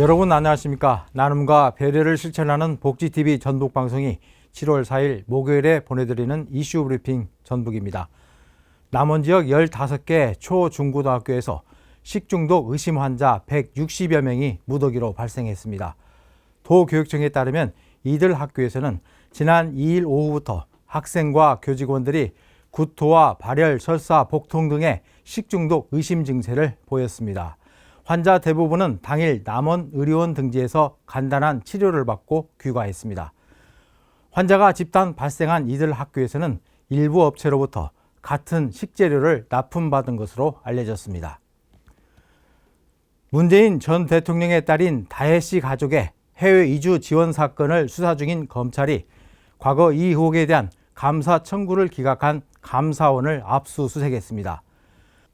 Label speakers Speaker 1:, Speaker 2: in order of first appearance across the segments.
Speaker 1: 여러분 안녕하십니까. 나눔과 배려를 실천하는 복지TV 전북방송이 7월 4일 목요일에 보내드리는 이슈 브리핑 전북입니다. 남원지역 15개 초, 중고등학교에서 식중독 의심 환자 160여 명이 무더기로 발생했습니다. 도교육청에 따르면 이들 학교에서는 지난 2일 오후부터 학생과 교직원들이 구토와 발열, 설사, 복통 등의 식중독 의심 증세를 보였습니다. 환자 대부분은 당일 남원 의료원 등지에서 간단한 치료를 받고 귀가했습니다. 환자가 집단 발생한 이들 학교에서는 일부 업체로부터 같은 식재료를 납품받은 것으로 알려졌습니다. 문재인 전 대통령의 딸인 다혜 씨 가족의 해외 이주 지원 사건을 수사 중인 검찰이 과거 이 의혹에 대한 감사 청구를 기각한 감사원을 압수수색했습니다.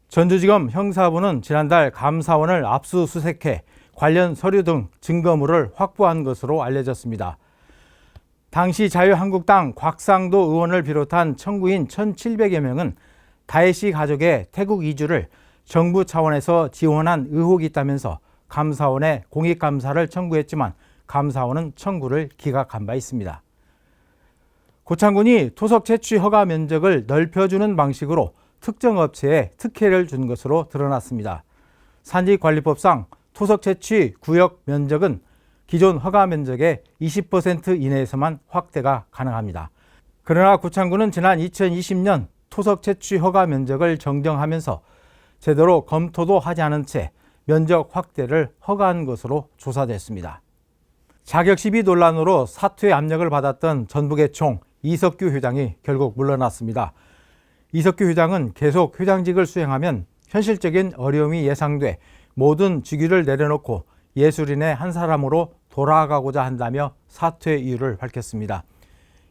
Speaker 1: 전주지검 형사부는 지난달 감사원을 압수수색해 관련 서류 등 증거물을 확보한 것으로 알려졌습니다. 당시 자유한국당 곽상도 의원을 비롯한 청구인 1,700여 명은 다혜 씨 가족의 태국 이주를 정부 차원에서 지원한 의혹이 있다면서 감사원에 공익감사를 청구했지만 감사원은 청구를 기각한 바 있습니다. 고창군이 토속 채취 허가 면적을 넓혀주는 방식으로 특정 업체에 특혜를 준 것으로 드러났습니다. 산지관리법상 토속 채취 구역 면적은 기존 허가 면적의 20% 이내에서만 확대가 가능합니다. 그러나 고창군은 지난 2020년 토속 채취 허가 면적을 정정하면서 제대로 검토도 하지 않은 채 면적 확대를 허가한 것으로 조사됐습니다. 자격 시비 논란으로 사퇴 압력을 받았던 전북의 총 이석규 회장이 결국 물러났습니다. 이석규 회장은 계속 회장직을 수행하면 현실적인 어려움이 예상돼 모든 직위를 내려놓고 예술인의 한 사람으로 돌아가고자 한다며 사퇴 이유를 밝혔습니다.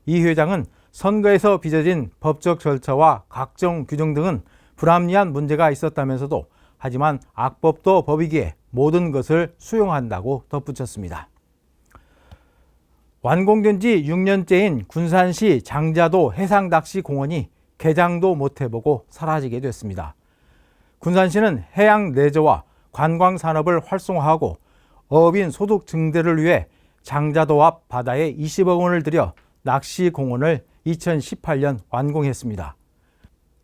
Speaker 1: 이 회장은 선거에서 빚어진 법적 절차와 각종 규정 등은 불합리한 문제가 있었다면서도 하지만 악법도 법이기에 모든 것을 수용한다고 덧붙였습니다. 완공된 지 6년째인 군산시 장자도 해상낚시공원이 개장도 못 해보고 사라지게 됐습니다. 군산시는 해양 내조와 관광 산업을 활성화하고 어업인 소득 증대를 위해 장자도 앞 바다에 20억 원을 들여 낚시공원을 2018년 완공했습니다.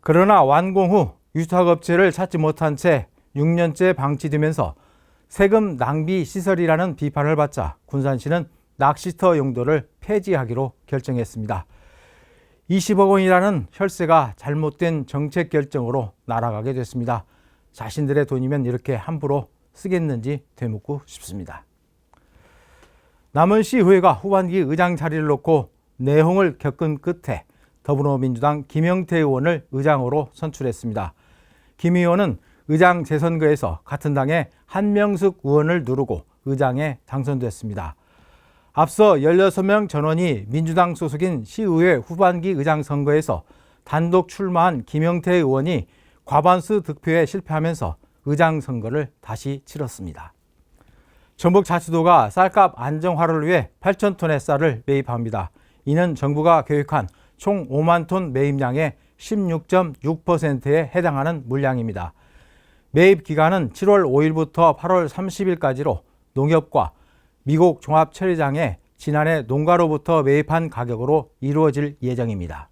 Speaker 1: 그러나 완공 후 유탁업체를 찾지 못한 채 6년째 방치되면서 세금 낭비 시설이라는 비판을 받자 군산시는 낚시터 용도를 폐지하기로 결정했습니다. 20억 원이라는 혈세가 잘못된 정책 결정으로 날아가게 됐습니다. 자신들의 돈이면 이렇게 함부로 쓰겠는지 되묻고 싶습니다. 남원시의회가 후반기 의장 자리를 놓고 내홍을 겪은 끝에 더불어민주당 김영태 의원을 의장으로 선출했습니다. 김 의원은 의장 재선거에서 같은 당의 한명숙 의원을 누르고 의장에 당선됐습니다. 앞서 16명 전원이 민주당 소속인 시의회 후반기 의장 선거에서 단독 출마한 김영태 의원이 과반수 득표에 실패하면서 의장 선거를 다시 치렀습니다. 전북자치도가 쌀값 안정화를 위해 8,000톤의 쌀을 매입합니다. 이는 정부가 계획한 총 5만 톤 매입량의 16.6%에 해당하는 물량입니다. 매입 기간은 7월 5일부터 8월 30일까지로 농협과 미국 종합처리장에 지난해 농가로부터 매입한 가격으로 이루어질 예정입니다.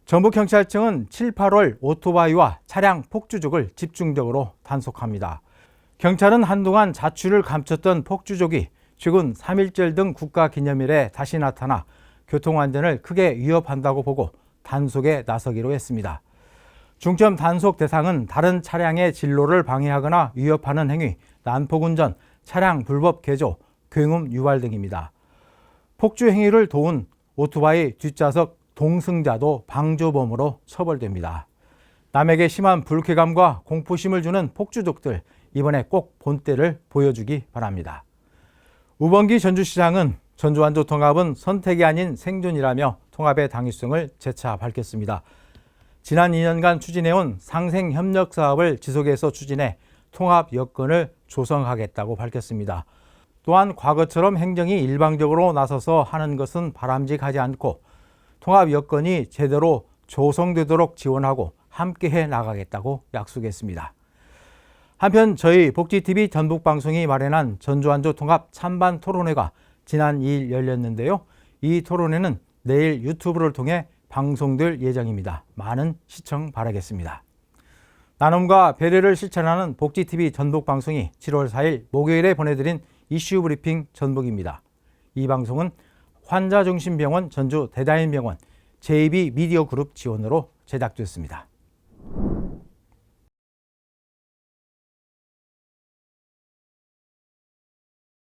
Speaker 1: 전북경찰청은 7, 8월 오토바이와 차량 폭주족을 집중적으로 단속합니다. 경찰은 한동안 자취를 감췄던 폭주족이 최근 3.1절 등 국가기념일에 다시 나타나 교통안전을 크게 위협한다고 보고 단속에 나서기로 했습니다. 중점 단속 대상은 다른 차량의 진로를 방해하거나 위협하는 행위, 난폭운전, 차량 불법 개조, 굉음 유발 등입니다. 폭주 행위를 도운 오토바이 뒷좌석 동승자도 방조범으로 처벌됩니다. 남에게 심한 불쾌감과 공포심을 주는 폭주족들, 이번에 꼭 본때를 보여주기 바랍니다. 우범기 전주시장은 전주완도통합은 선택이 아닌 생존이라며 통합의 당위성을 재차 밝혔습니다. 지난 2년간 추진해온 상생협력사업을 지속해서 추진해 통합 여건을 조성하겠다고 밝혔습니다. 또한 과거처럼 행정이 일방적으로 나서서 하는 것은 바람직하지 않고 통합 여건이 제대로 조성되도록 지원하고 함께해 나가겠다고 약속했습니다. 한편 저희 복지TV 전북방송이 마련한 전주안조 통합 찬반 토론회가 지난 2일 열렸는데요. 이 토론회는 내일 유튜브를 통해 방송될 예정입니다. 많은 시청 바라겠습니다. 나눔과 배려를 실천하는 복지TV 전북방송이 7월 4일 목요일에 보내드린 이슈 브리핑 전북입니다. 이 방송은 환자중심병원 전주 대다인병원 JB 미디어 그룹 지원으로 제작됐습니다.